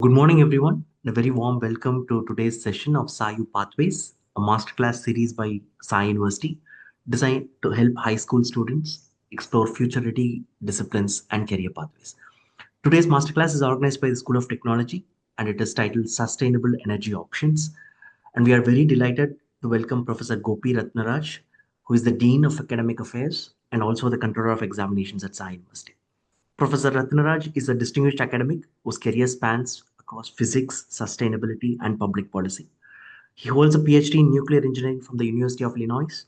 Good morning, everyone, and a very warm welcome to today's session of SaiU Pathways, a masterclass series by Sai University designed to help high school students explore future ready disciplines and career pathways. Today's masterclass is organized by the School of Technology and it is titled Sustainable Energy Options. And we are very delighted to welcome Professor Gopi Rethinaraj, who is the Dean of Academic Affairs and also the Controller of Examinations at Sai University. Professor Rethinaraj is a distinguished academic whose career spans across physics, sustainability, and public policy. He holds a PhD in nuclear engineering from the University of Illinois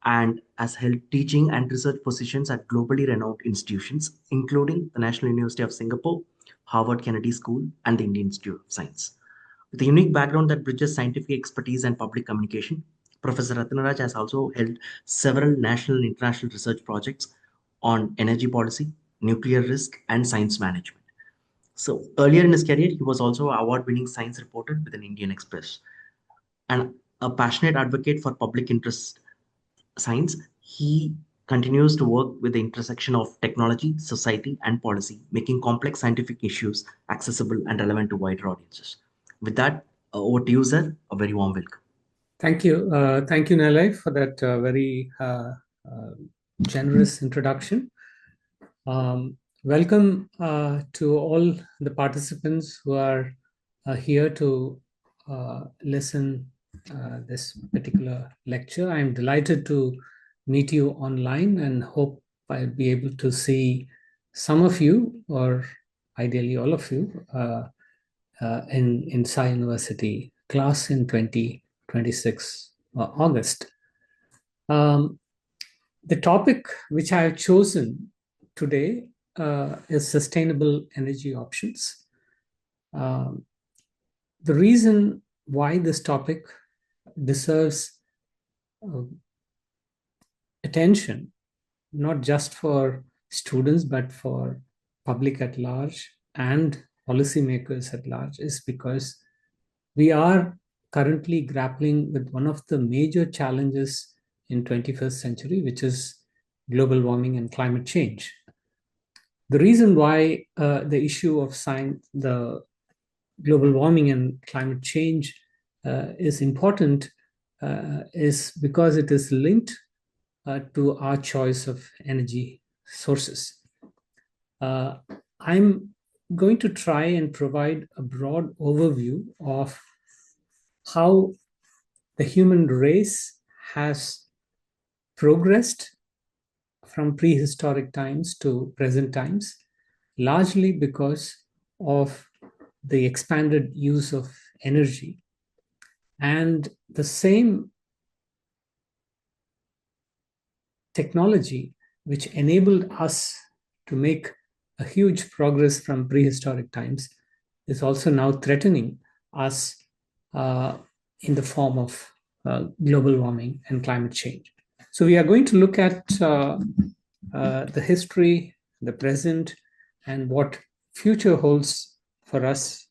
and has held teaching and research positions at globally renowned institutions, including the National University of Singapore, Harvard Kennedy School, and the Indian Institute of Science. With a unique background that bridges scientific expertise and public communication, Professor Rethinaraj has also held several national and international research projects on energy policy, nuclear risk, and science management. So earlier in his career, he was also an award-winning science reporter with an Indian Express. And a passionate advocate for public interest science, he continues to work with the intersection of technology, society, and policy, making complex scientific issues accessible and relevant to wider audiences. With that, over to you, sir. A very warm welcome. Thank you. Thank you, Nalai, for that very generous introduction. Welcome to all the participants who are here to listen this particular lecture. I'm delighted to meet you online and hope I'll be able to see some of you, or ideally all of you, in Sai University class in 2026 August. The topic which I have chosen today is sustainable energy options. The reason why this topic deserves attention, not just for students, but for public at large and policymakers at large, is because we are currently grappling with one of the major challenges in 21st century, which is global warming and climate change. The reason why the issue of the global warming and climate change is important is because it is linked to our choice of energy sources. I'm going to try and provide a broad overview of how the human race has progressed from prehistoric times to present times, largely because of the expanded use of energy. And the same technology which enabled us to make a huge progress from prehistoric times is also now threatening us in the form of global warming and climate change. So we are going to look at the history, the present, and what future holds for us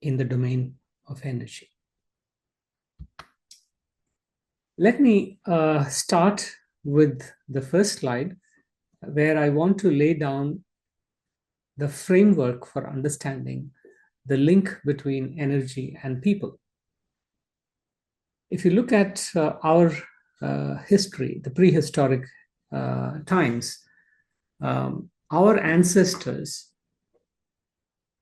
in the domain of energy. Let me start with the first slide, where I want to lay down the framework for understanding the link between energy and people. If you look at our history, the prehistoric times, our ancestors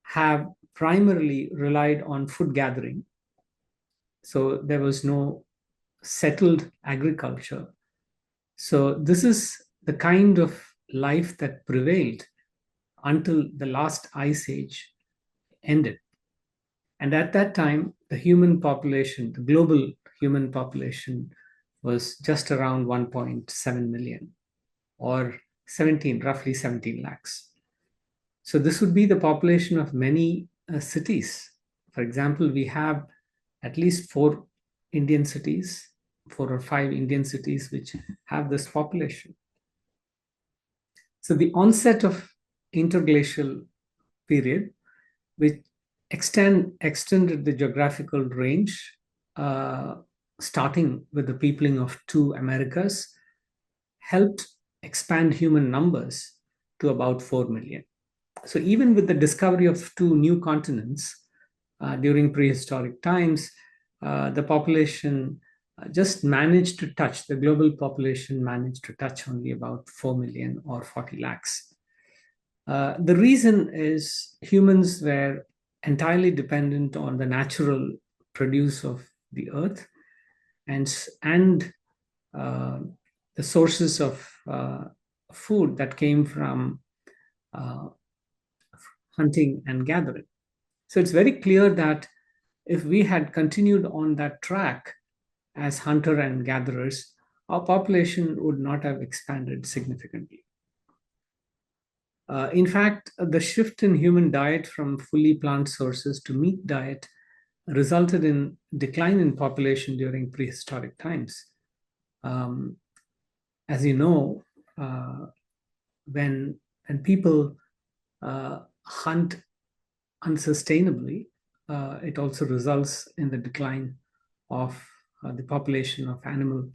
have primarily relied on food gathering. So there was no settled agriculture. So this is the kind of life that prevailed until the last ice age ended. And at that time, the human population, the global human population, was just around 1.7 million, or roughly 17 lakhs. So this would be the population of many cities. For example, we have at least 4 or 5 Indian cities which have this population. So the onset of interglacial period, which extended the geographical range, starting with the peopling of 2 Americas, helped expand human numbers to about 4 million. So even with the discovery of 2 new continents, during prehistoric times, the population just managed to touch, the global population managed to touch only about 4 million or 40 lakhs. The reason is humans were entirely dependent on the natural produce of the earth and the sources of food that came from uh, hunting and gathering. So it's very clear that if we had continued on that track as hunter and gatherers, our population would not have expanded significantly. In fact, the shift in human diet from fully plant sources to meat diet resulted in decline in population during prehistoric times. Um, as you know, when people hunt unsustainably, it also results in the decline of the population of animal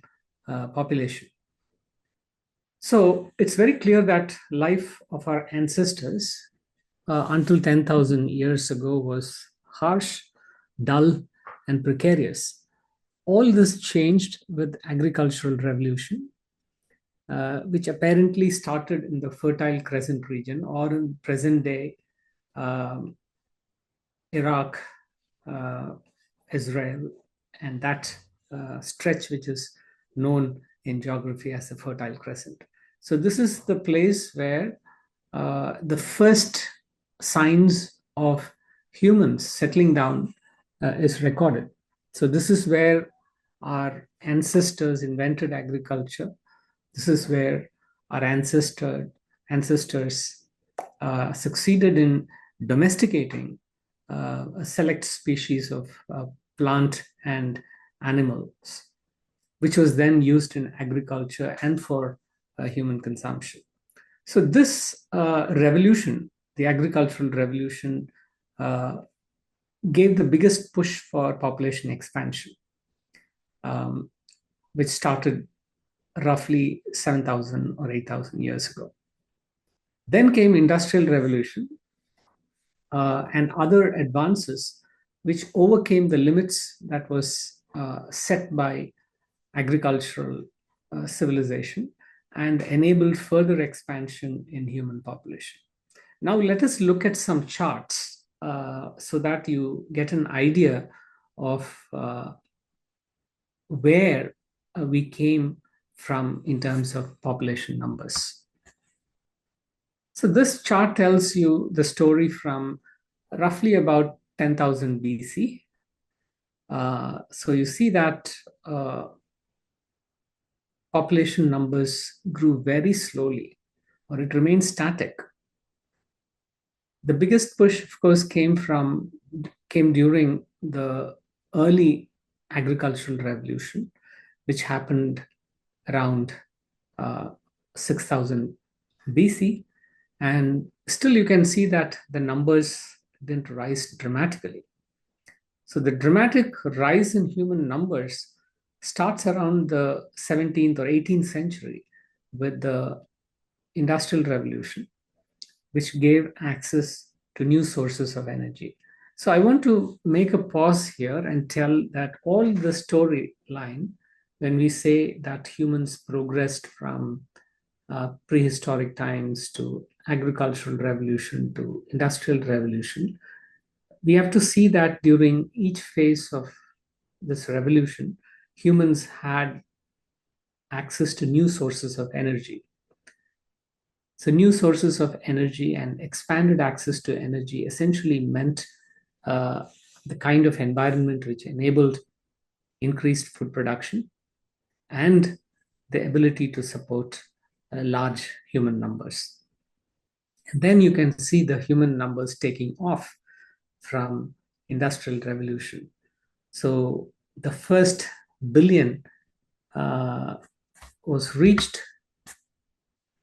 population. So it's very clear that life of our ancestors until 10,000 years ago was harsh, dull, and precarious. All this changed with agricultural revolution, which apparently started in the Fertile Crescent region or in present day um, Iraq, uh, Israel, and that stretch which is known in geography as the Fertile Crescent. So this is the place where the first signs of humans settling down is recorded. So this is where our ancestors invented agriculture. This is where our ancestors succeeded in domesticating a select species of plant and animals, which was then used in agriculture and for human consumption. So this revolution, the agricultural revolution, gave the biggest push for population expansion, um, which started roughly 7,000 or 8,000 years ago. Then came industrial revolution and other advances which overcame the limits that was set by agricultural civilization and enabled further expansion in human population. Now let us look at some charts so that you get an idea of where we came from in terms of population numbers. So this chart tells you the story from roughly about 10,000 BC. So you see that population numbers grew very slowly, or it remained static. The biggest push, of course, came during the early agricultural revolution, which happened around 6,000 BC. And still you can see that the numbers didn't rise dramatically. So the dramatic rise in human numbers starts around the 17th or 18th century with the Industrial Revolution, which gave access to new sources of energy. So I want to make a pause here and tell that all the storyline, when we say that humans progressed from prehistoric times to agricultural revolution to industrial revolution, we have to see that during each phase of this revolution, humans had access to new sources of energy. So new sources of energy and expanded access to energy essentially meant the kind of environment which enabled increased food production and the ability to support large human numbers. And then you can see the human numbers taking off from industrial revolution. So the first billion was reached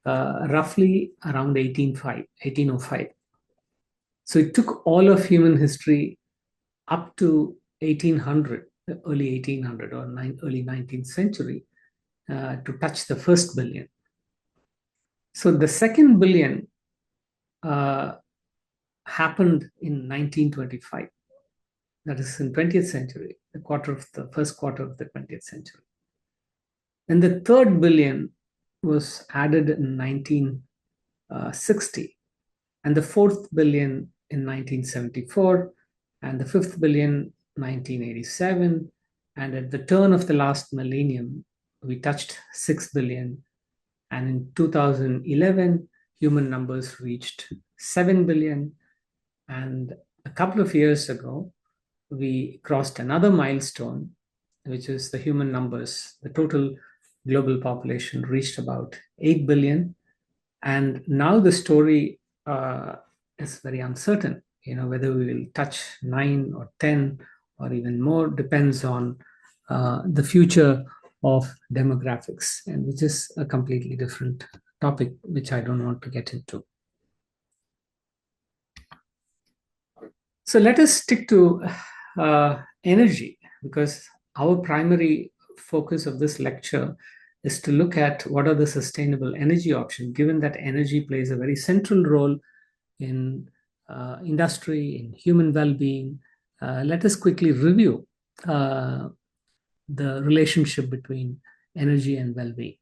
roughly around 1805. So it took all of human history up to 1800, early 1800 or early 19th century to touch the first billion. So the second billion happened in 1925. that is in 20th century, the first quarter of the 20th century. And the third billion was added in 1960, and the fourth billion in 1974, and the fifth billion 1987, and at the turn of the last millennium, we touched 6 billion, and in 2011, human numbers reached 7 billion, and a couple of years ago, we crossed another milestone, which is the human numbers. The total global population reached about 8 billion. And now the story is very uncertain. Whether we will touch 9 or 10 or even more depends on the future of demographics, and which is a completely different topic, which I don't want to get into. So let us stick to energy, because our primary focus of this lecture is to look at what are the sustainable energy options, given that energy plays a very central role in industry, in human well-being. Let us quickly review the relationship between energy and well-being.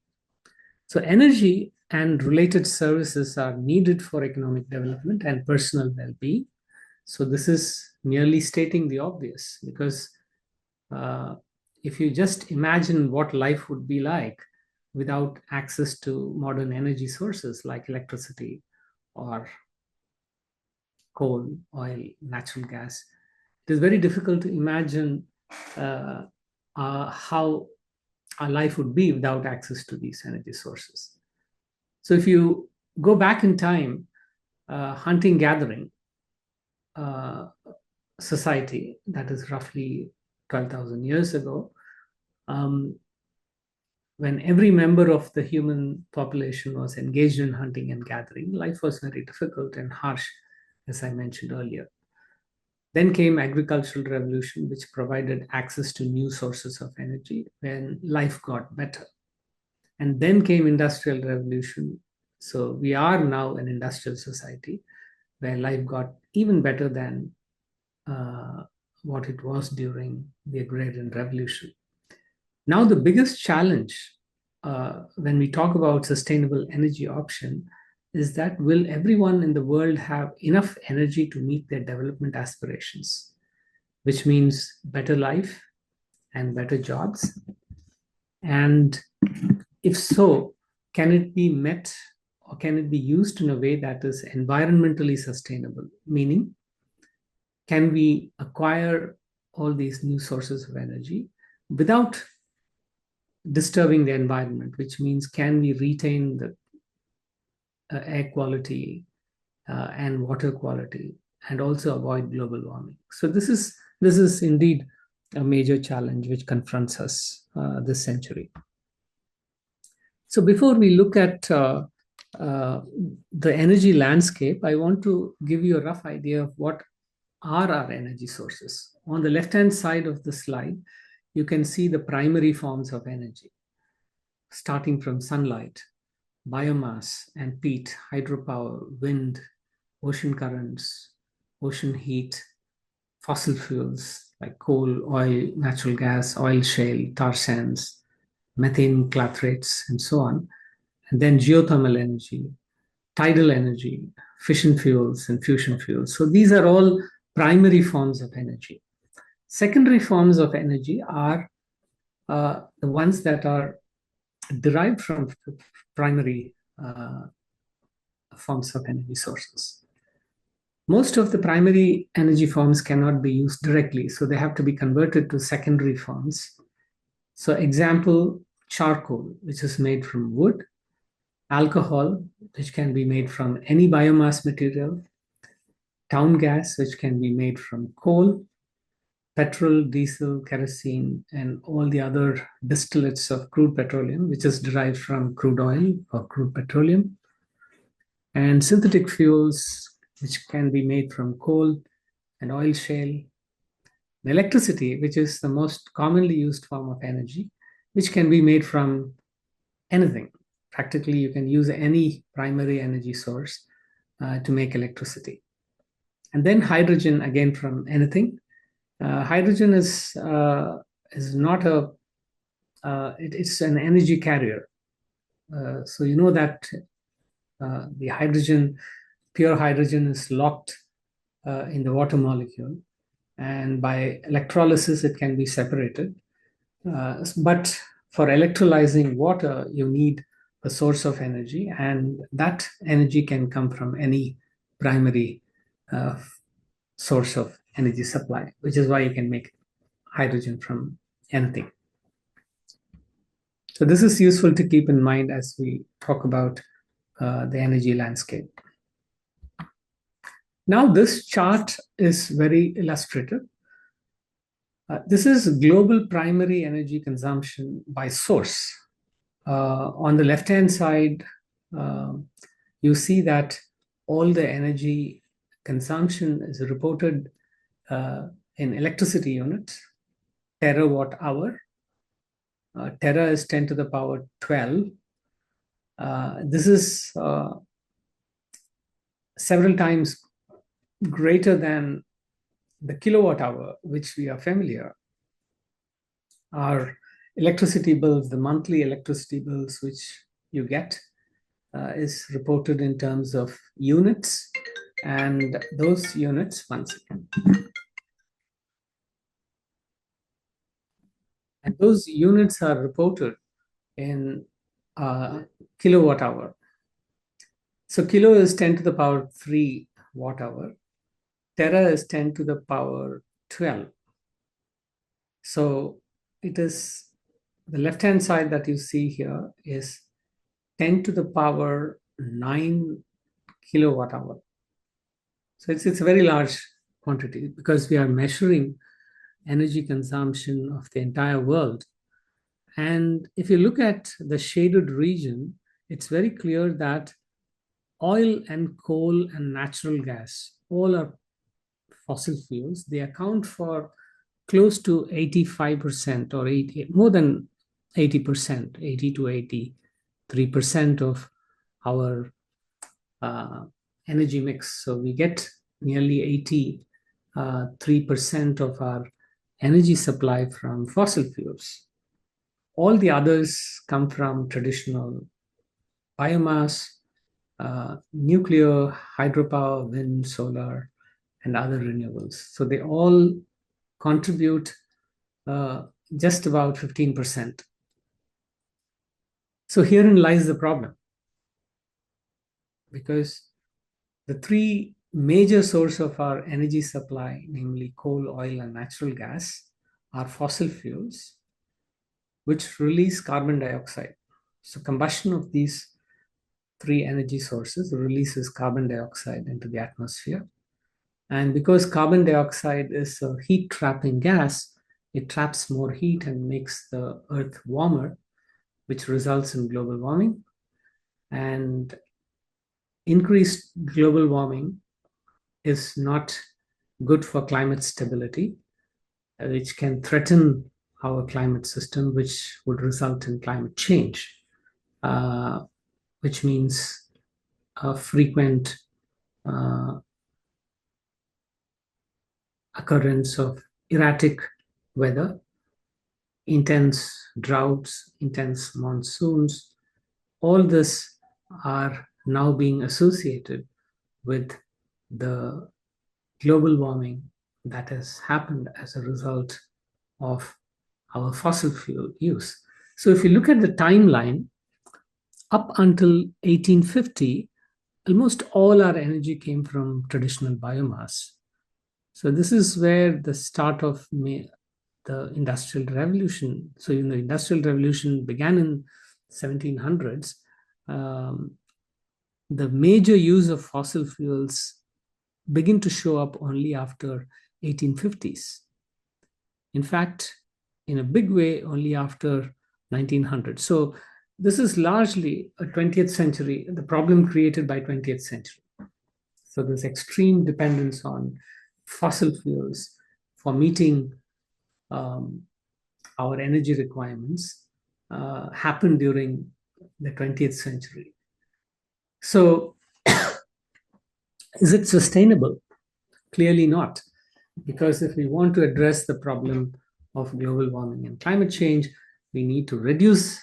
So energy and related services are needed for economic development and personal well-being. So this is merely stating the obvious, because if you just imagine what life would be like without access to modern energy sources like electricity or coal, oil, natural gas, it is very difficult to imagine how our life would be without access to these energy sources. So if you go back in time, hunting gathering society, that is roughly 12,000 years ago, when every member of the human population was engaged in hunting and gathering, life was very difficult and harsh, as I mentioned earlier. Then came agricultural revolution, which provided access to new sources of energy when life got better. And then came industrial revolution. So we are now an industrial society where life got even better than what it was during the agrarian revolution. Now, the biggest challenge when we talk about sustainable energy option is that will everyone in the world have enough energy to meet their development aspirations, which means better life and better jobs? And if so, can it be met or can it be used in a way that is environmentally sustainable? Meaning, can we acquire all these new sources of energy without disturbing the environment, which means can we retain the air quality and water quality and also avoid global warming? So this is indeed a major challenge which confronts us this century. So before we look at the energy landscape, I want to give you a rough idea of what are our energy sources. On the left-hand side of the slide, you can see the primary forms of energy, starting from sunlight, biomass and peat, hydropower, wind, ocean currents, ocean heat, fossil fuels like coal, oil, natural gas, oil shale, tar sands, methane clathrates, and so on. And then geothermal energy, tidal energy, fission fuels, and fusion fuels. So these are all primary forms of energy. Secondary forms of energy are the ones that are derived from primary forms of energy sources. Most of the primary energy forms cannot be used directly, so they have to be converted to secondary forms. So example, charcoal, which is made from wood, alcohol, which can be made from any biomass material, town gas, which can be made from coal, petrol, diesel, kerosene, and all the other distillates of crude petroleum, which is derived from crude oil or crude petroleum, and synthetic fuels, which can be made from coal and oil shale, and electricity, which is the most commonly used form of energy, which can be made from anything. Practically, you can use any primary energy source to make electricity. And then hydrogen, again, from anything. Hydrogen is not it's an energy carrier. So you know that the hydrogen, pure hydrogen, is locked in the water molecule, and by electrolysis it can be separated. But for electrolyzing water, you need a source of energy, and that energy can come from any primary uh, source of energy supply, which is why you can make hydrogen from anything. So this is useful to keep in mind as we talk about the energy landscape. Now, this chart is very illustrative. This is global primary energy consumption by source. On the left-hand side, uh, you see that all the energy consumption is reported in electricity units, terawatt hour. Tera is 10 to the power 12. This is several times greater than the kilowatt hour, which we are familiar. Our electricity bills, the monthly electricity bills which you get, is reported in terms of units, and those units, one second, and those units are reported in kilowatt hour. So kilo is 10 to the power 3 watt hour. Tera is 10 to the power 12. So it is the left-hand side that you see here is 10 to the power 9 kilowatt hour. So it's a very large quantity because we are measuring energy consumption of the entire world. And if you look at the shaded region, it's very clear that oil and coal and natural gas all are fossil fuels. They account for close to 85% or more than 80%, 80 to 83% of our energy mix. So we get nearly 83% of our energy supply from fossil fuels. All the others come from traditional biomass, nuclear, hydropower, wind, solar, and other renewables. So they all contribute just about 15%. So herein lies the problem, because the three major sources of our energy supply, namely coal, oil, and natural gas, are fossil fuels, which release carbon dioxide. So combustion of these three energy sources releases carbon dioxide into the atmosphere. And because carbon dioxide is a heat trapping gas, it traps more heat and makes the earth warmer, which results in global warming. And increased global warming is not good for climate stability, which can threaten our climate system, which would result in climate change, which means a frequent occurrence of erratic weather, intense droughts, intense monsoons. All this are now being associated with the global warming that has happened as a result of our fossil fuel use. So if you look at the timeline, up until 1850, almost all our energy came from traditional biomass. So this is where the start of the industrial revolution. So the industrial revolution began in 1700s. The major use of fossil fuels begin to show up only after 1850s. In fact, in a big way, only after 1900. So this is largely a 20th century, the problem created by 20th century. So this extreme dependence on fossil fuels for meeting our energy requirements happened during the 20th century. So is it sustainable? Clearly not. Because if we want to address the problem of global warming and climate change, we need to reduce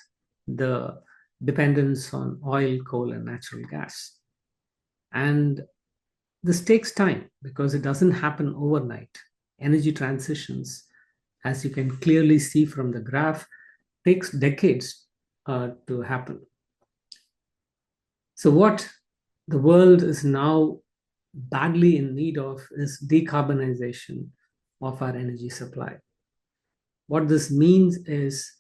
the dependence on oil, coal, and natural gas. And this takes time because it doesn't happen overnight. Energy transitions, as you can clearly see from the graph, takes decades to happen. So, what the world is now badly in need of is decarbonization of our energy supply. What this means is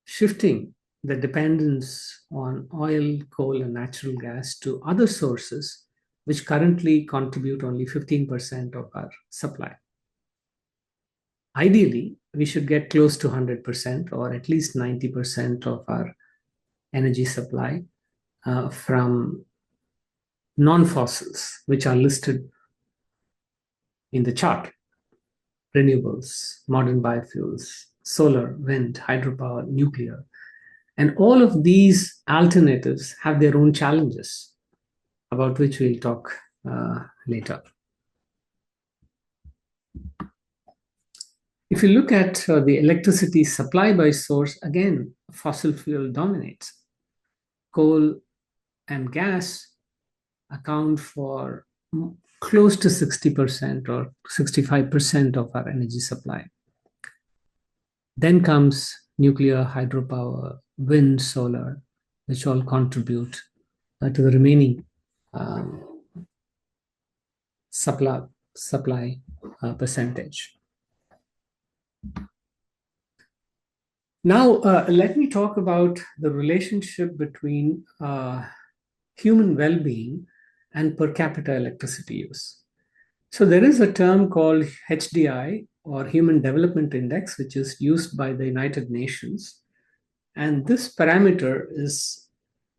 shifting the dependence on oil, coal, and natural gas to other sources, which currently contribute only 15% of our supply. Ideally, we should get close to 100% or at least 90% of our energy supply from non fossils, which are listed in the chart: renewables, modern biofuels, solar, wind, hydropower, nuclear. And all of these alternatives have their own challenges, about which we'll talk later. If you look at the electricity supply by source, again, fossil fuel dominates. Coal and gas account for close to 60% or 65% of our energy supply. Then comes nuclear, hydropower, wind, solar, which all contribute to the remaining um, supply percentage. Now, let me talk about the relationship between human well-being and per capita electricity use. So there is a term called HDI, or Human Development Index, which is used by the United Nations. And this parameter is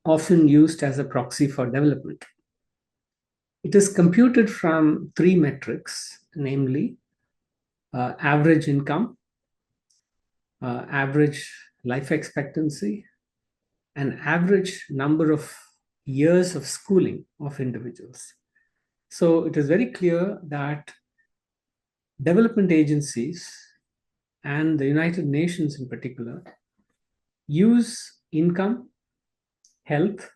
often used as a proxy for development. It is computed from three metrics, namely average income, average life expectancy, and average number of years of schooling of individuals. So it is very clear that development agencies and the United Nations in particular use income, health,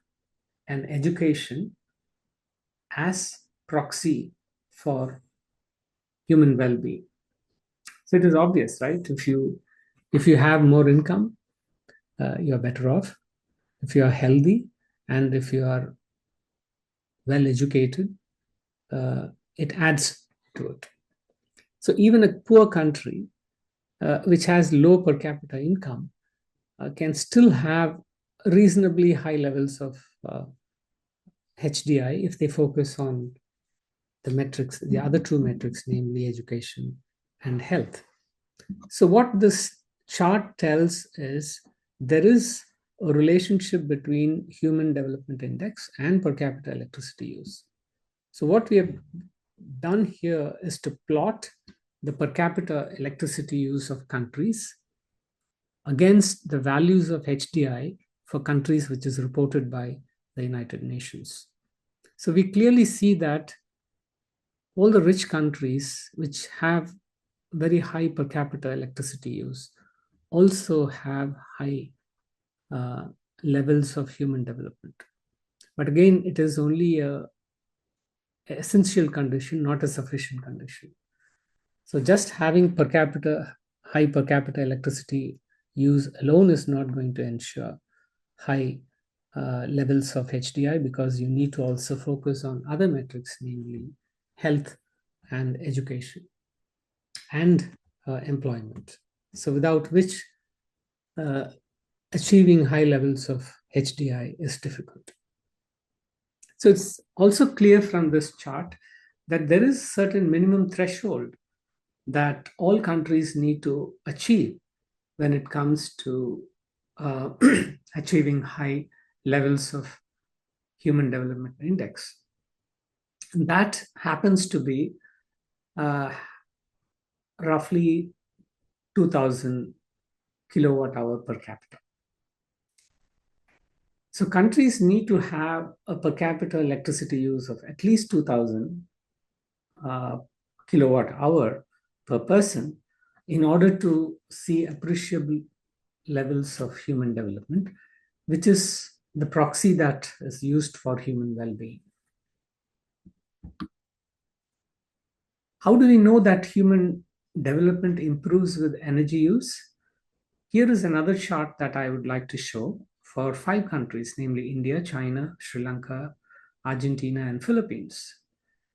and education as proxy for human well-being. So it is obvious, right? If you have more income, you're better off. If you are healthy and if you are well educated, it adds to it. So even a poor country which has low per capita income can still have reasonably high levels of HDI if they focus on the metrics, the other two metrics, namely education and health. So what this chart tells is there is a relationship between Human Development Index and per capita electricity use. So what we have done here is to plot the per capita electricity use of countries against the values of HDI for countries which is reported by the United Nations. So we clearly see that all the rich countries which have very high per capita electricity use also have high levels of human development. But again, it is only an essential condition, not a sufficient condition. So just having high per capita electricity use alone is not going to ensure high levels of HDI, because you need to also focus on other metrics, namely health and education and employment. So without which achieving high levels of HDI is difficult. So it's also clear from this chart that there is certain minimum threshold that all countries need to achieve when it comes to achieving high levels of Human Development Index. And that happens to be roughly 2000 kilowatt hour per capita. So countries need to have a per capita electricity use of at least 2000 kilowatt hour per person in order to see appreciable levels of human development, which is the proxy that is used for human well-being. How do we know that human development improves with energy use? Here is another chart that I would like to show for 5 countries, namely India, China, Sri Lanka, Argentina, and Philippines.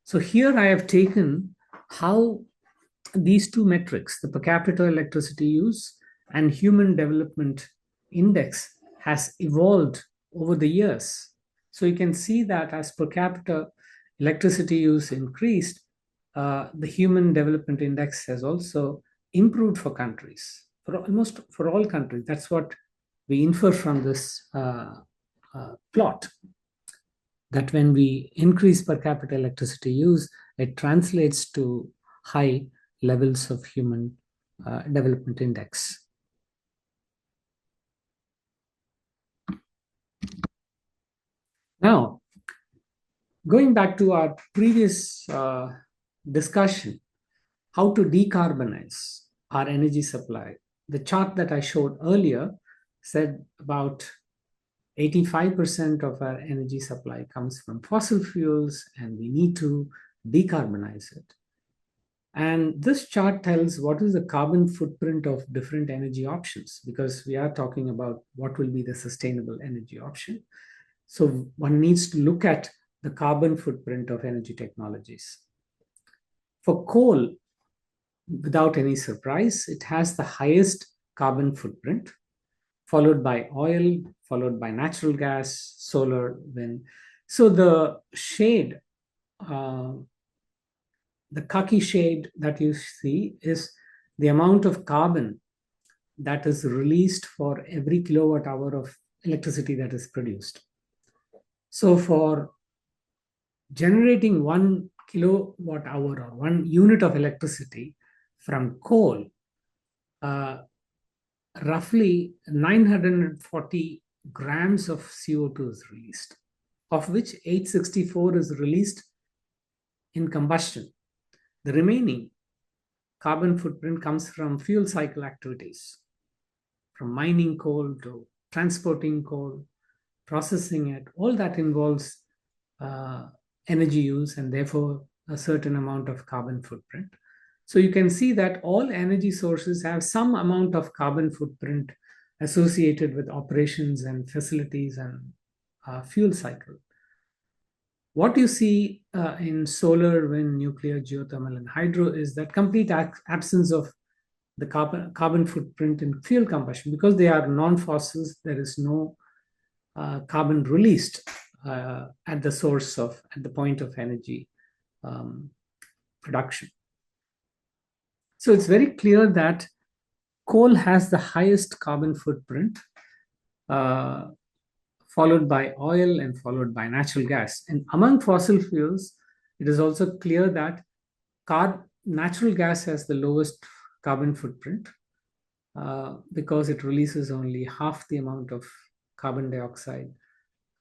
So here I have taken how these two metrics, the per capita electricity use and human development index, has evolved over the years. So you can see that as per capita electricity use increased, the human development index has also improved for countries, for almost for all countries. That's what we infer from this plot, that when we increase per capita electricity use, it translates to high levels of human development index. Now, going back to our previous discussion, how to decarbonize our energy supply. The chart that I showed earlier said about 85% of our energy supply comes from fossil fuels, and we need to decarbonize it. And this chart tells what is the carbon footprint of different energy options, because we are talking about what will be the sustainable energy option. So one needs to look at the carbon footprint of energy technologies. For coal, without any surprise, it has the highest carbon footprint, followed by oil, followed by natural gas, solar, wind. So the shade, the khaki shade that you see is the amount of carbon that is released for every kilowatt hour of electricity that is produced. So for generating 1 kilowatt hour or 1 unit of electricity from coal, roughly 940 grams of CO2 is released, of which 864 is released in combustion. The remaining carbon footprint comes from fuel cycle activities, from mining coal to transporting coal, processing it. All that involves energy use and therefore a certain amount of carbon footprint. So you can see that all energy sources have some amount of carbon footprint associated with operations and facilities and fuel cycle. What you see in solar, wind, nuclear, geothermal, and hydro is that complete absence of the carbon footprint in fuel combustion. Because they are non-fossils, there is no carbon released at the source of, at the point of energy production. So it's very clear that coal has the highest carbon footprint, followed by oil and followed by natural gas. And among fossil fuels, it is also clear that natural gas has the lowest carbon footprint because it releases only half the amount of carbon dioxide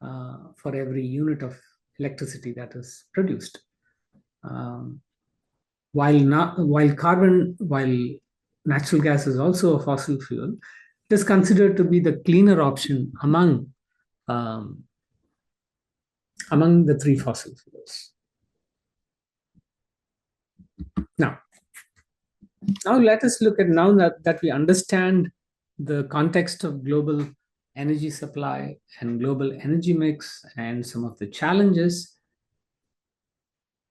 for every unit of electricity that is produced. While natural gas is also a fossil fuel, it is considered to be the cleaner option among the three fossil fuels. Now let us look at, now that we understand the context of global energy supply and global energy mix and some of the challenges,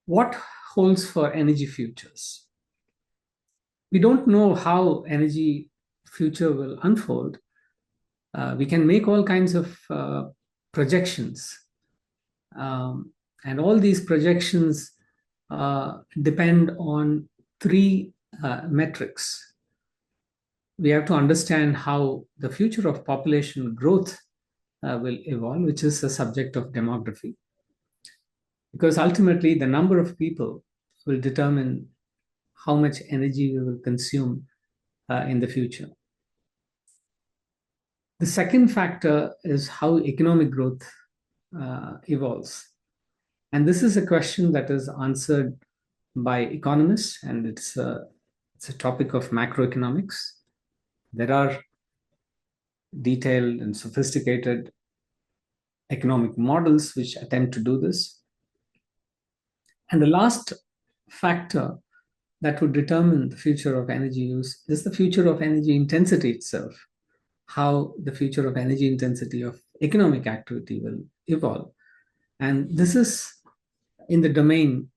what holds for energy futures? We don't know how energy future will unfold. We can make all kinds of projections. And all these projections depend on three metrics. We have to understand how the future of population growth will evolve, which is a subject of demography. Because ultimately, the number of people will determine how much energy we will consume in the future. The second factor is how economic growth evolves. And this is a question that is answered by economists, and it's a topic of macroeconomics. There are detailed and sophisticated economic models which attempt to do this. And the last factor that would determine the future of energy use is the future of energy intensity itself, how the future of energy intensity of economic activity will evolve. And this is in the domain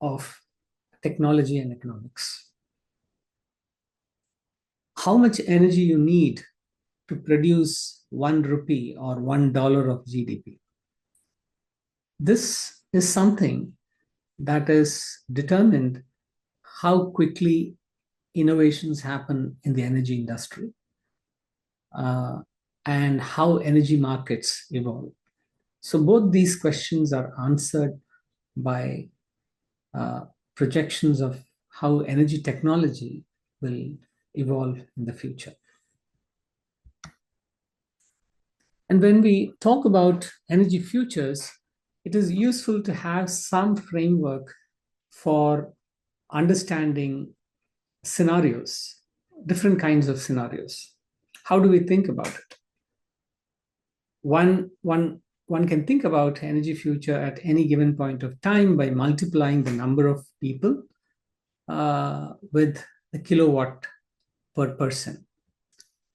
of technology and economics. How much energy you need to produce 1 rupee or $1 of GDP. This is something that is determined how quickly innovations happen in the energy industry and how energy markets evolve. So both these questions are answered by projections of how energy technology will evolve in the future. And when we talk about energy futures, it is useful to have some framework for understanding scenarios, different kinds of scenarios. How do we think about it? One can think about energy future at any given point of time by multiplying the number of people with the kilowatt per person.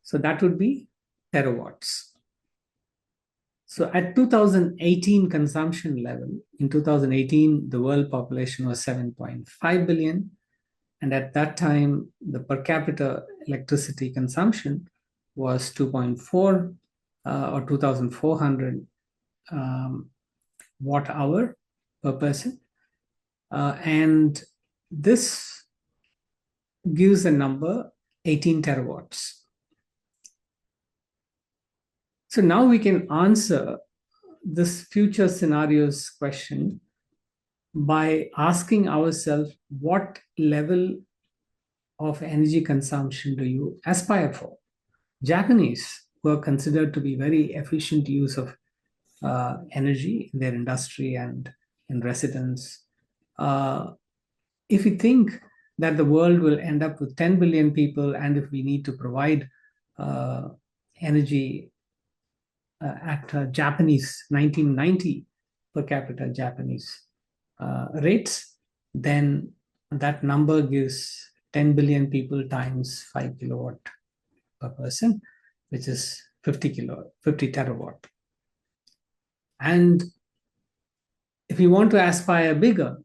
So that would be terawatts. So at 2018 consumption level, in 2018, the world population was 7.5 billion. And at that time, the per capita electricity consumption was 2.4 or 2,400 watt hour per person. And this gives a number 18 terawatts. So now we can answer this future scenarios question by asking ourselves, what level of energy consumption do you aspire for? Japanese were considered to be very efficient use of energy in their industry and in residence. If we think that the world will end up with 10 billion people, and if we need to provide energy at Japanese 1990 per capita Japanese rates, then that number gives 10 billion people times 5 kilowatt per person, which is 50 terawatt. And if you want to aspire bigger,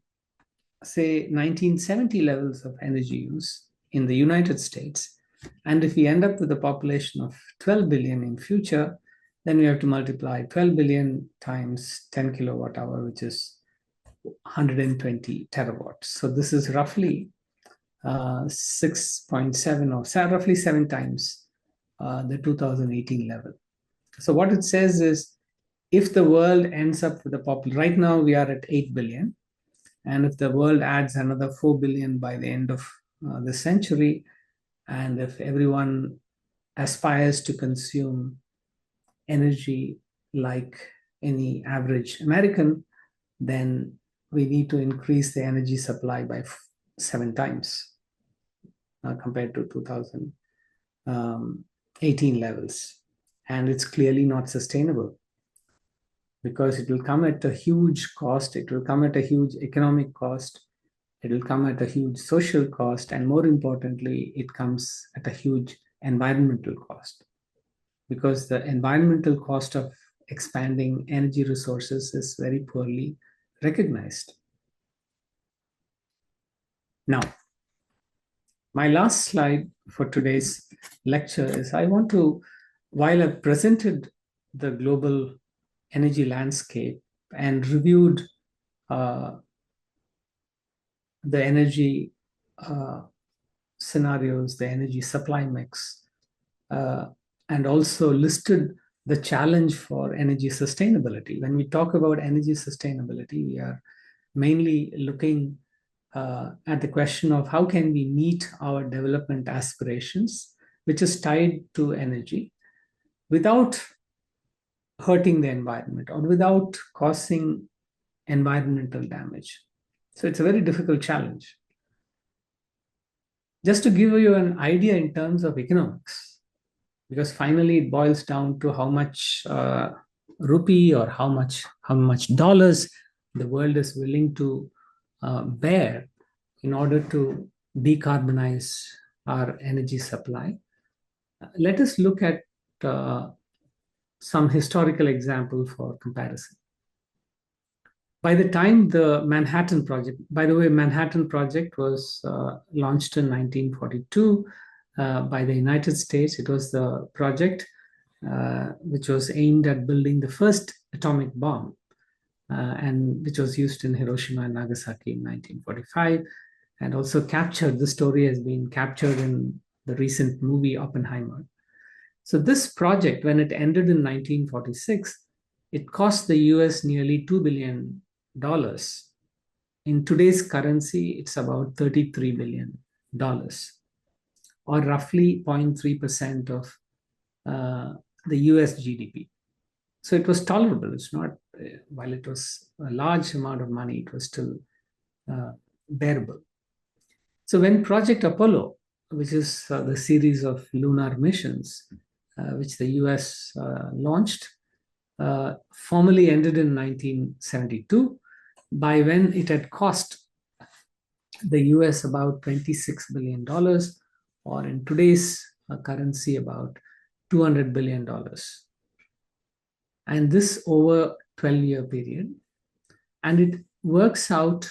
say 1970 levels of energy use in the United States, and if we end up with a population of 12 billion in future, then we have to multiply 12 billion times 10 kilowatt hour, which is 120 terawatts. So this is roughly 6.7 or roughly 7 times the 2018 level. So what it says is, if the world ends up with a population, right now we are at 8 billion, and if the world adds another 4 billion by the end of the century, and if everyone aspires to consume energy like any average American, then we need to increase the energy supply by 7 times compared to 2018 levels. And it's clearly not sustainable, because it will come at a huge cost. It will come at a huge economic cost. It will come at a huge social cost. And more importantly, it comes at a huge environmental cost, because the environmental cost of expanding energy resources is very poorly recognized. Now, my last slide for today's lecture is, I want to, while I've presented the global energy landscape and reviewed the energy scenarios, the energy supply mix, and also listed the challenge for energy sustainability. When we talk about energy sustainability, we are mainly looking at the question of how can we meet our development aspirations, which is tied to energy, without hurting the environment or without causing environmental damage. So it's a very difficult challenge. Just to give you an idea in terms of economics, because finally it boils down to how much rupee or how much dollars the world is willing to bear in order to decarbonize our energy supply. Let us look at uh, some historical example for comparison. By the time the Manhattan Project, by the way, Manhattan Project was launched in 1942 by the United States. It was the project which was aimed at building the first atomic bomb, and which was used in Hiroshima and Nagasaki in 1945, and also captured. The story has been captured in the recent movie Oppenheimer. So this project, when it ended in 1946, it cost the US nearly $2 billion. In today's currency, it's about $33 billion, or roughly 0.3% of the US GDP. So it was tolerable. It's not, while it was a large amount of money, it was still bearable. So when Project Apollo, which is the series of lunar missions, which the US launched, formally ended in 1972, by when it had cost the US about $26 billion, or in today's currency, about $200 billion. And this over 12-year period. And it works out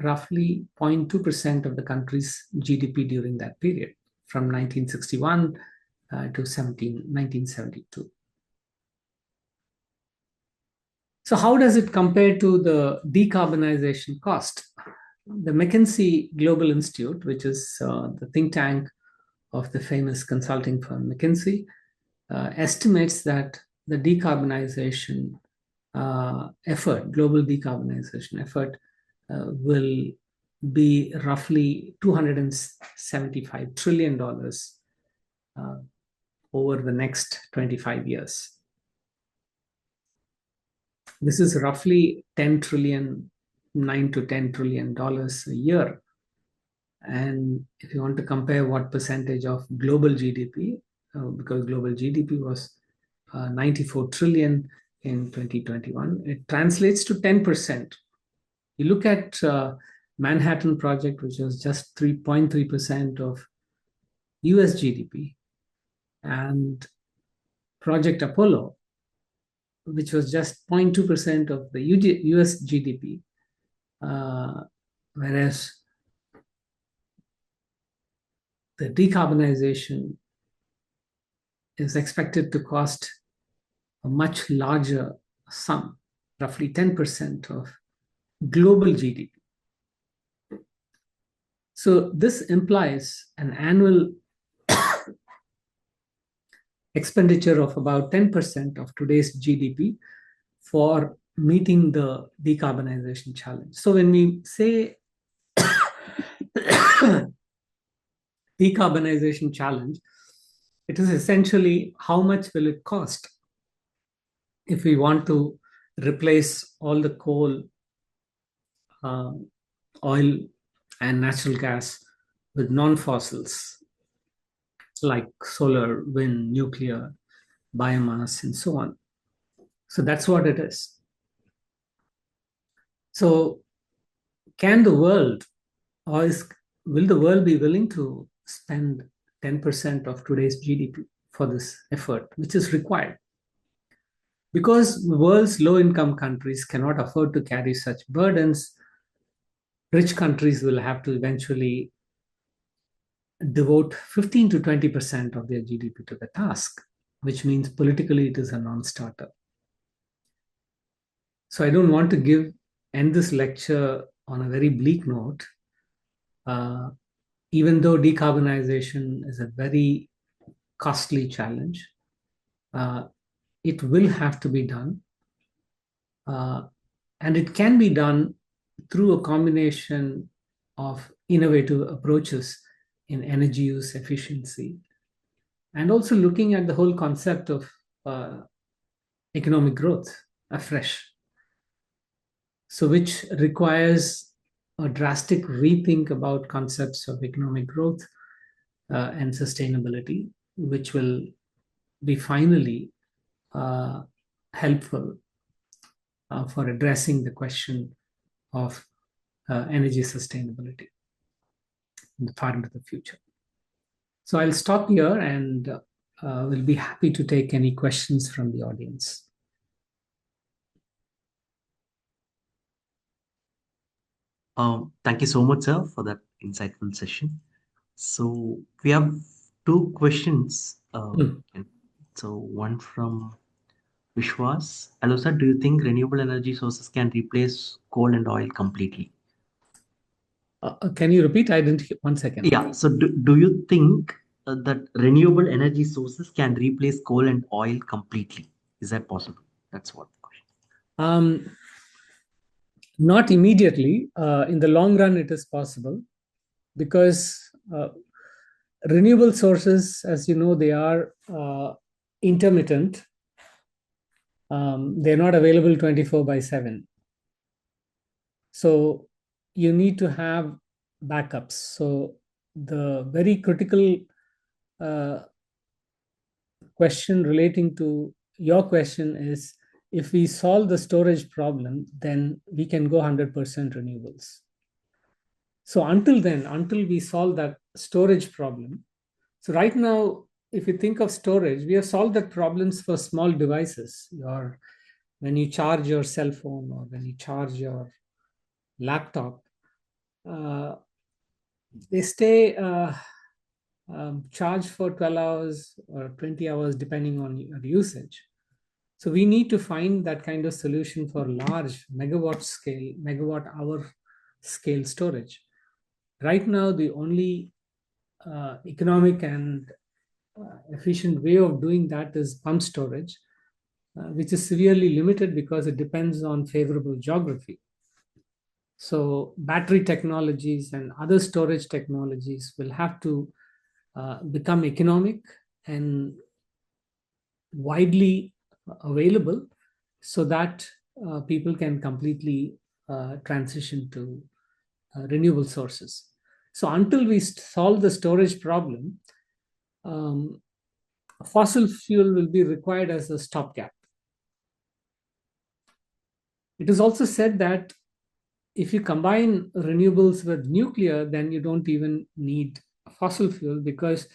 roughly 0.2% of the country's GDP during that period, from 1961 to 1972. So how does it compare to the decarbonization cost? The McKinsey Global Institute, which is the think tank of the famous consulting firm McKinsey, estimates that the decarbonization effort, global decarbonization effort, will be roughly $275 trillion over the next 25 years. This is roughly 10 trillion, 9 to 10 trillion dollars a year. And if you want to compare what percentage of global GDP, because global GDP was 94 trillion in 2021, it translates to 10%. You look at Manhattan Project, which was just 3.3% of US GDP, and Project Apollo, which was just 0.2% of the US GDP, whereas the decarbonization is expected to cost a much larger sum, roughly 10% of global GDP. So this implies an annual expenditure of about 10% of today's GDP for meeting the decarbonization challenge. So when we say decarbonization challenge, it is essentially how much will it cost if we want to replace all the coal, oil, and natural gas with non-fossils like solar, wind, nuclear, biomass, and so on. So that's what it is. So can the world, or will the world be willing to spend 10% of today's GDP for this effort, which is required? Because the world's low-income countries cannot afford to carry such burdens, rich countries will have to eventually devote 15 to 20% of their GDP to the task, which means politically it is a non-starter. So I don't want to end this lecture on a very bleak note. Even though decarbonization is a very costly challenge, it will have to be done. And it can be done through a combination of innovative approaches in energy use efficiency, and also looking at the whole concept of economic growth afresh. So which requires a drastic rethink about concepts of economic growth and sustainability, which will be finally uh, helpful for addressing the question of energy sustainability far into the future. So I'll stop here and will be happy to take any questions from the audience. Thank you so much, sir, for that insightful session. So we have two questions. Mm. And so one from Vishwas. Hello, sir. Do you think renewable energy sources can replace coal and oil completely? Can you repeat? I didn't hear. 1 second. Yeah. So do you think that renewable energy sources can replace coal and oil completely? Is that possible? That's what the question. Um, Not immediately. In the long run, it is possible because renewable sources, as you know, they are intermittent. They're not available 24 by 7. So you need to have backups. So the very critical uh, question relating to your question is, if we solve the storage problem, then we can go 100% renewables. So until then, until we solve that storage problem, so right now, if you think of storage, we have solved the problems for small devices. Your When you charge your cell phone or when you charge your laptop, uh, they stay charged for 12 hours or 20 hours depending on your usage. So we need to find that kind of solution for large megawatt hour scale storage. Right now, the only economic and efficient way of doing that is pump storage, which is severely limited because it depends on favorable geography. So battery technologies and other storage technologies will have to become economic and widely available so that people can completely transition to renewable sources. So until we solve the storage problem, um, fossil fuel will be required as a stopgap. It is also said that if you combine renewables with nuclear, then you don't even need fossil fuel because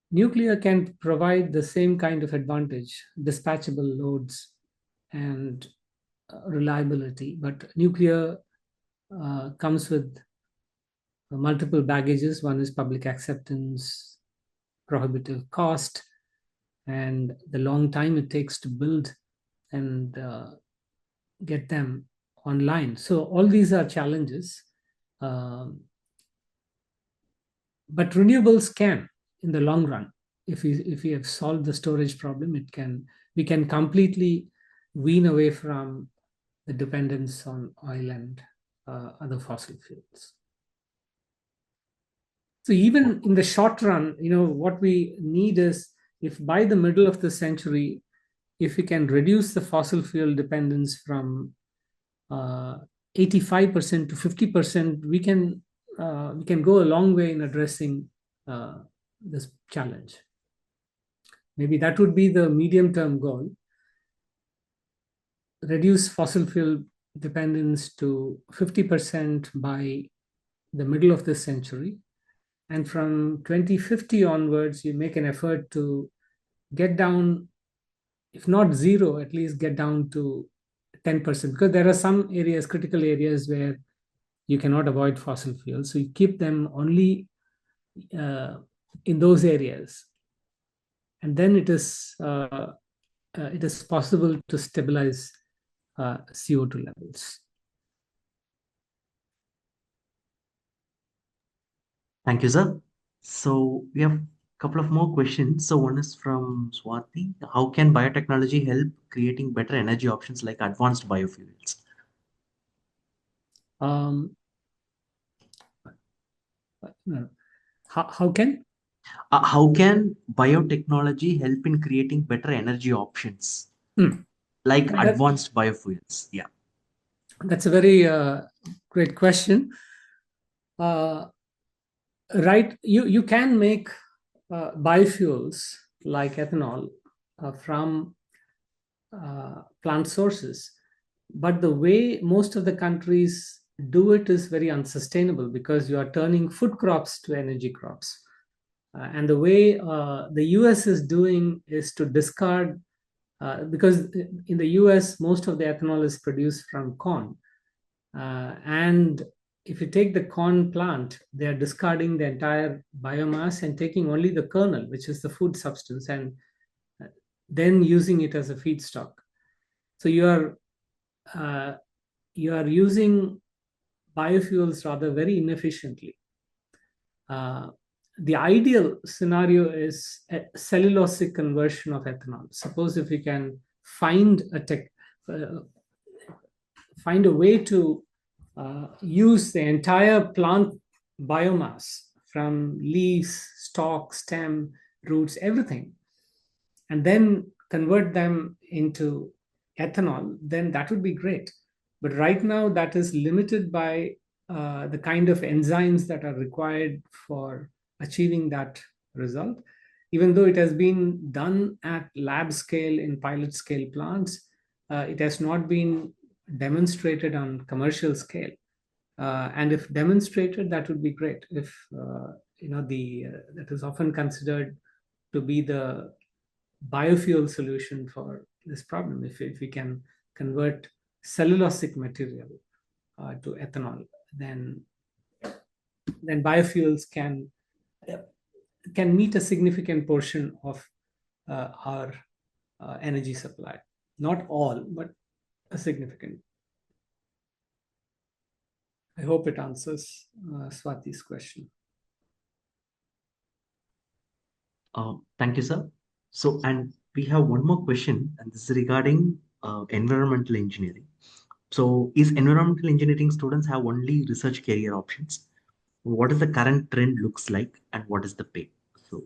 nuclear can provide the same kind of advantage, dispatchable loads and reliability. But nuclear comes with multiple baggages. One is public acceptance, prohibitive cost, and the long time it takes to build and get them online. So all these are challenges. Um, but renewables can, in the long run, if we have solved the storage problem, we can completely wean away from the dependence on oil and other fossil fuels. So even in the short run, what we need is, if by the middle of the century, if we can reduce the fossil fuel dependence from uh, 85% to 50%, we can go a long way in addressing uh, this challenge. Maybe that would be the medium term goal: reduce fossil fuel dependence to 50% by the middle of this century. And from 2050 onwards, you make an effort to get down, if not zero, at least get down to 10%, because there are some areas, critical areas, where you cannot avoid fossil fuels. So you keep them only uh, in those areas. And then it is possible to stabilize CO2 levels. Thank you, sir. So we have a couple of more questions. So one is from Swati. How can biotechnology help creating better energy options like advanced biofuels? Um, no. How can? How can biotechnology help in creating better energy options Hmm. like That, advanced biofuels? Yeah. That's a very great question. Uh, right, you can make biofuels like ethanol from plant sources, but the way most of the countries do it is very unsustainable because you are turning food crops to energy crops. And the way the US is doing is to discard, because in the US, most of the ethanol is produced from corn. And if you take the corn plant, they are discarding the entire biomass and taking only the kernel, which is the food substance, and then using it as a feedstock. So uh, you are using biofuels rather very inefficiently. Uh, the ideal scenario is a cellulosic conversion of ethanol. Suppose if you can find uh, find a way to use the entire plant biomass from leaves, stalk, stem, roots, everything, and then convert them into ethanol, then that would be great. But right now, that is limited by the kind of enzymes that are required for achieving that result. Even though it has been done at lab scale in pilot scale plants, it has not been demonstrated on commercial scale. And if demonstrated, that would be great. If the that is often considered to be the biofuel solution for this problem. If we can convert cellulosic material to ethanol, then biofuels can meet a significant portion of our energy supply. Not all, but a significant. I hope it answers Swati's question. Thank you, sir. So, and we have one more question, and this is regarding environmental engineering. So, is environmental engineering students have only research career options? What is the current trend looks like, and what is the pay? So,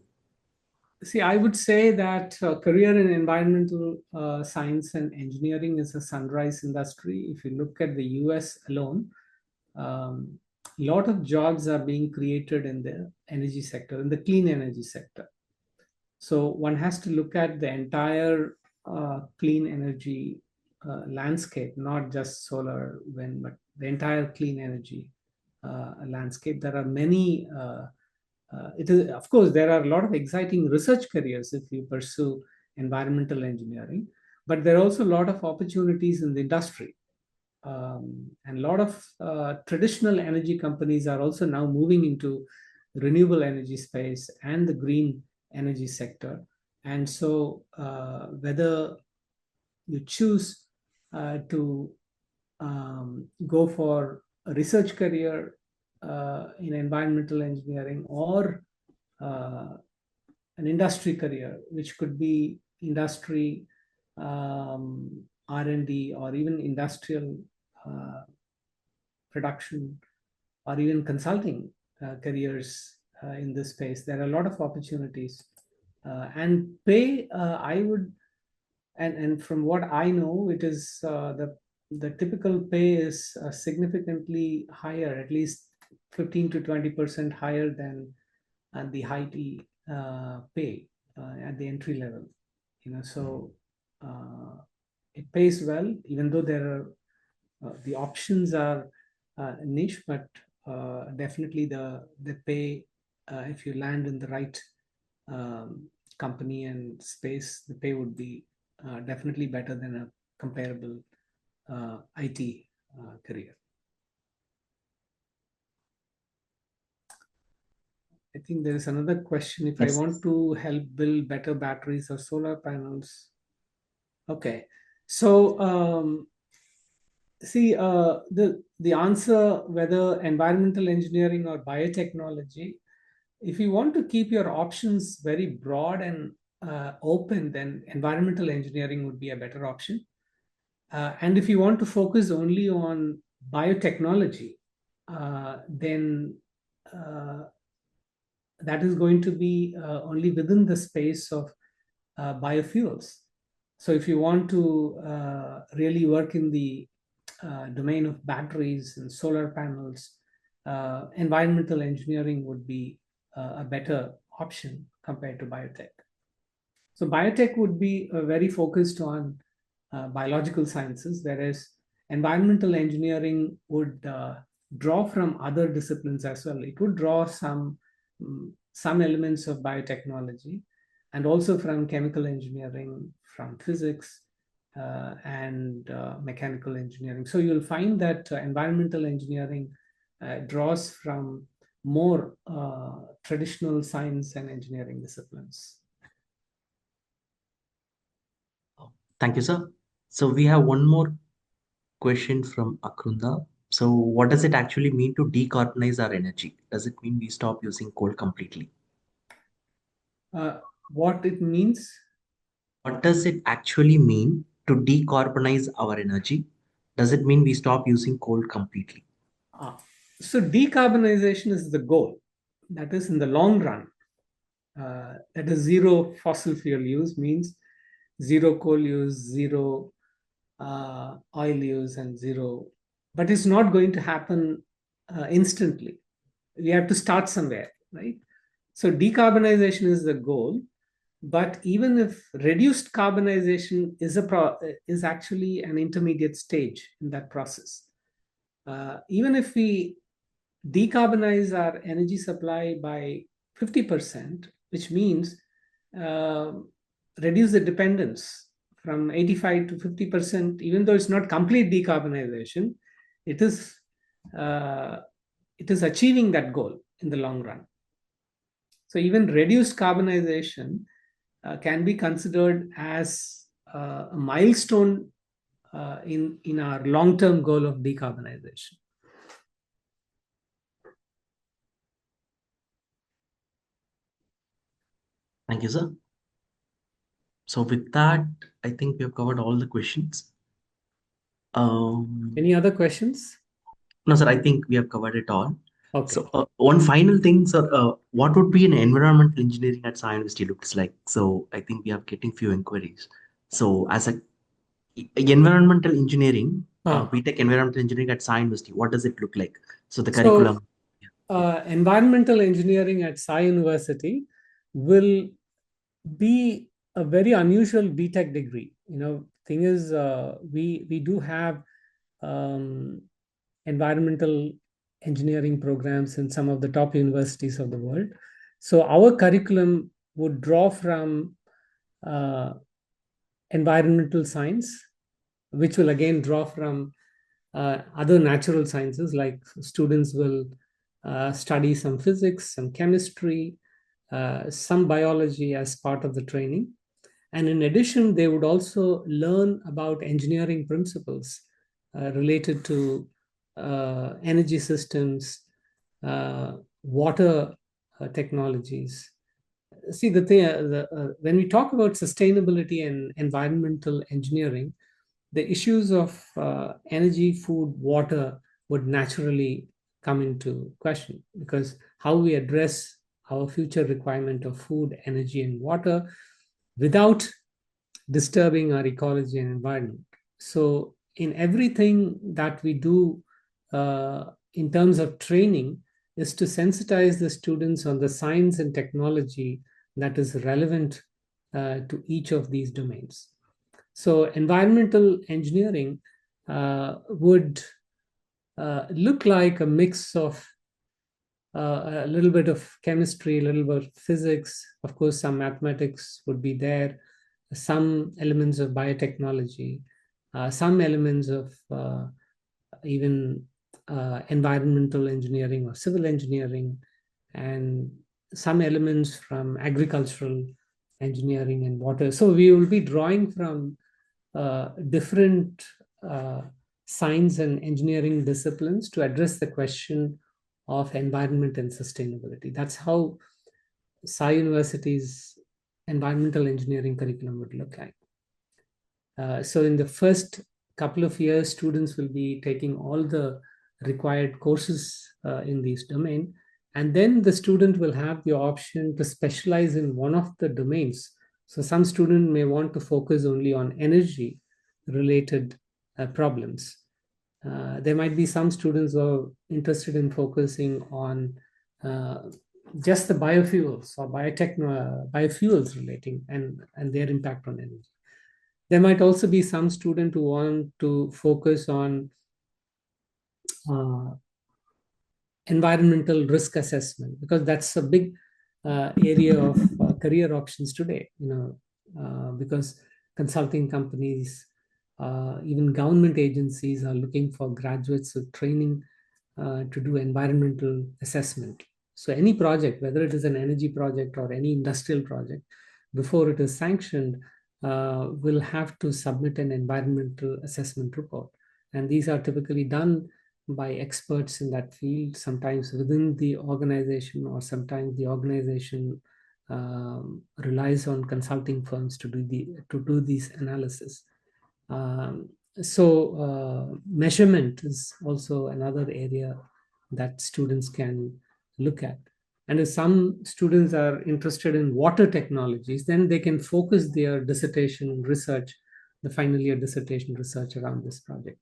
See, I would say that career in environmental science and engineering is a sunrise industry. If you look at the US alone, a lot of jobs are being created in the energy sector, in the clean energy sector. So one has to look at the entire clean energy landscape, not just solar, wind, but the entire clean energy landscape. There are many. It is, of course, there are a lot of exciting research careers if you pursue environmental engineering, but there are also a lot of opportunities in the industry. And a lot of traditional energy companies are also now moving into renewable energy space and the green energy sector. And so whether you choose to go for a research career in environmental engineering, or uh, an industry career, which could be industry, R&D, or even industrial uh, production, or even consulting careers in this space. There are a lot of opportunities. And pay, I would, and from what I know, it is the typical pay is significantly higher, at least 15 to 20% higher than the high T pay at the entry level. So uh, it pays well, even though there are the options are niche, but definitely the pay, if you land in the right company and space, the pay would be definitely better than a comparable IT career. I think there is another question. If I yes. want to help build better batteries or solar panels, okay. So see, the answer, whether environmental engineering or biotechnology, if you want to keep your options very broad and open, then environmental engineering would be a better option. And if you want to focus only on biotechnology, then uh, that is going to be only within the space of biofuels. So if you want to really work in the domain of batteries and solar panels, environmental engineering would be a better option compared to biotech. So biotech would be very focused on biological sciences, whereas environmental engineering would draw from other disciplines as well. It would draw some elements of biotechnology, and also from chemical engineering, from physics, and mechanical engineering. So you'll find that environmental engineering draws from more traditional science and engineering disciplines. Thank you, sir. So we have one more question from Akrunda. So what does it actually mean to decarbonize our energy? Does it mean we stop using coal completely? What it means? What does it actually mean to decarbonize our energy? Does it mean we stop using coal completely? So decarbonization is the goal. That is in the long run. That is zero fossil fuel use means zero coal use, zero oil use, and zero. But it's not going to happen instantly. We have to start somewhere, right? So decarbonization is the goal. But even if reduced carbonization is actually an intermediate stage in that process. Even if we decarbonize our energy supply by 50%, which means uh, reduce the dependence from 85 to 50%, even though it's not complete decarbonization, it is uh, it is achieving that goal in the long run. So even reduced carbonization can be considered as a milestone in our long-term goal of decarbonization. Thank you, sir. So with that, I think we have covered all the questions. Any other questions? No, sir, I think we have covered it all. Okay. So one final thing, sir, what would be an environmental engineering at Sai University looks like? So I think we are getting few inquiries. So as a environmental engineering, we take environmental engineering at Sai University. What does it look like? So the So curriculum. Yeah. environmental engineering at Sai University will be a very unusual BTech degree. Thing is, we do have um, environmental engineering programs in some of the top universities of the world. So our curriculum would draw from uh, environmental science, which will again draw from other natural sciences, like students will study some physics, some chemistry, some biology as part of the training. And in addition, they would also learn about engineering principles related to energy systems, water technologies. See, the thing, when we talk about sustainability and environmental engineering, the issues of energy, food, water would naturally come into question, because how we address our future requirement of food, energy, and water without disturbing our ecology and environment. So, in everything that we do in terms of training, is to sensitize the students on the science and technology that is relevant to each of these domains. So, environmental engineering would look like a mix of a little bit of chemistry, a little bit of physics. Of course, some mathematics would be there, some elements of biotechnology, some elements of even environmental engineering or civil engineering, and some elements from agricultural engineering and water. So we will be drawing from different uh, science and engineering disciplines to address the question of environment and sustainability. That's how Sai University's environmental engineering curriculum would look like. So in the first couple of years, students will be taking all the required courses in this domain. And then the student will have the option to specialize in one of the domains. So some student may want to focus only on energy related problems. There might be some students who are interested in focusing on uh, just the biofuels or biofuels relating and their impact on energy. There might also be some student who want to focus on uh, environmental risk assessment, because that's a big area of career options today, because consulting companies, even government agencies are looking for graduates with training to do environmental assessment. So any project, whether it is an energy project or any industrial project, before it is sanctioned, will have to submit an environmental assessment report. And these are typically done by experts in that field, sometimes within the organization, or sometimes the organization relies on consulting firms to do these analysis. Um, Measurement is also another area that students can look at. And if some students are interested in water technologies, then they can focus their dissertation research, the final year dissertation research, around this project.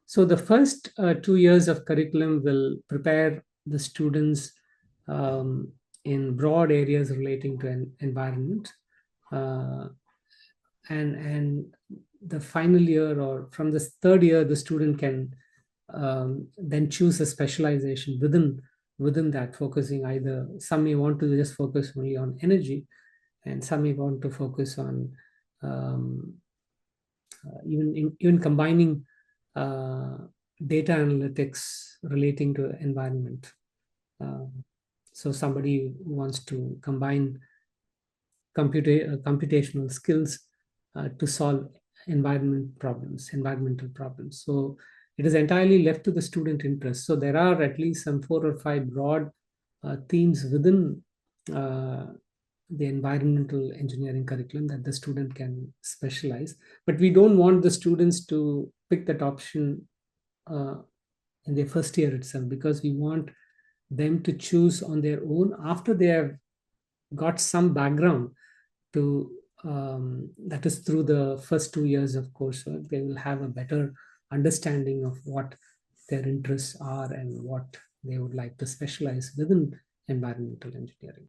So the first 2 years of curriculum will prepare the students in broad areas relating to an environment. Uh, and the final year, or from the third year, the student can then choose a specialization within that, focusing either, some may want to just focus only on energy, and some may want to focus on um, even combining uh, data analytics relating to environment. Uh, so somebody wants to combine computational skills to solve environmental problems. So it is entirely left to the student interest. So there are at least some 4 or 5 broad themes within uh, the environmental engineering curriculum that the student can specialize. But we don't want the students to pick that option uh, in their first year itself, because we want them to choose on their own after they have got some background to that is through the first 2 years of coursework. They will have a better understanding of what their interests are and what they would like to specialize within environmental engineering.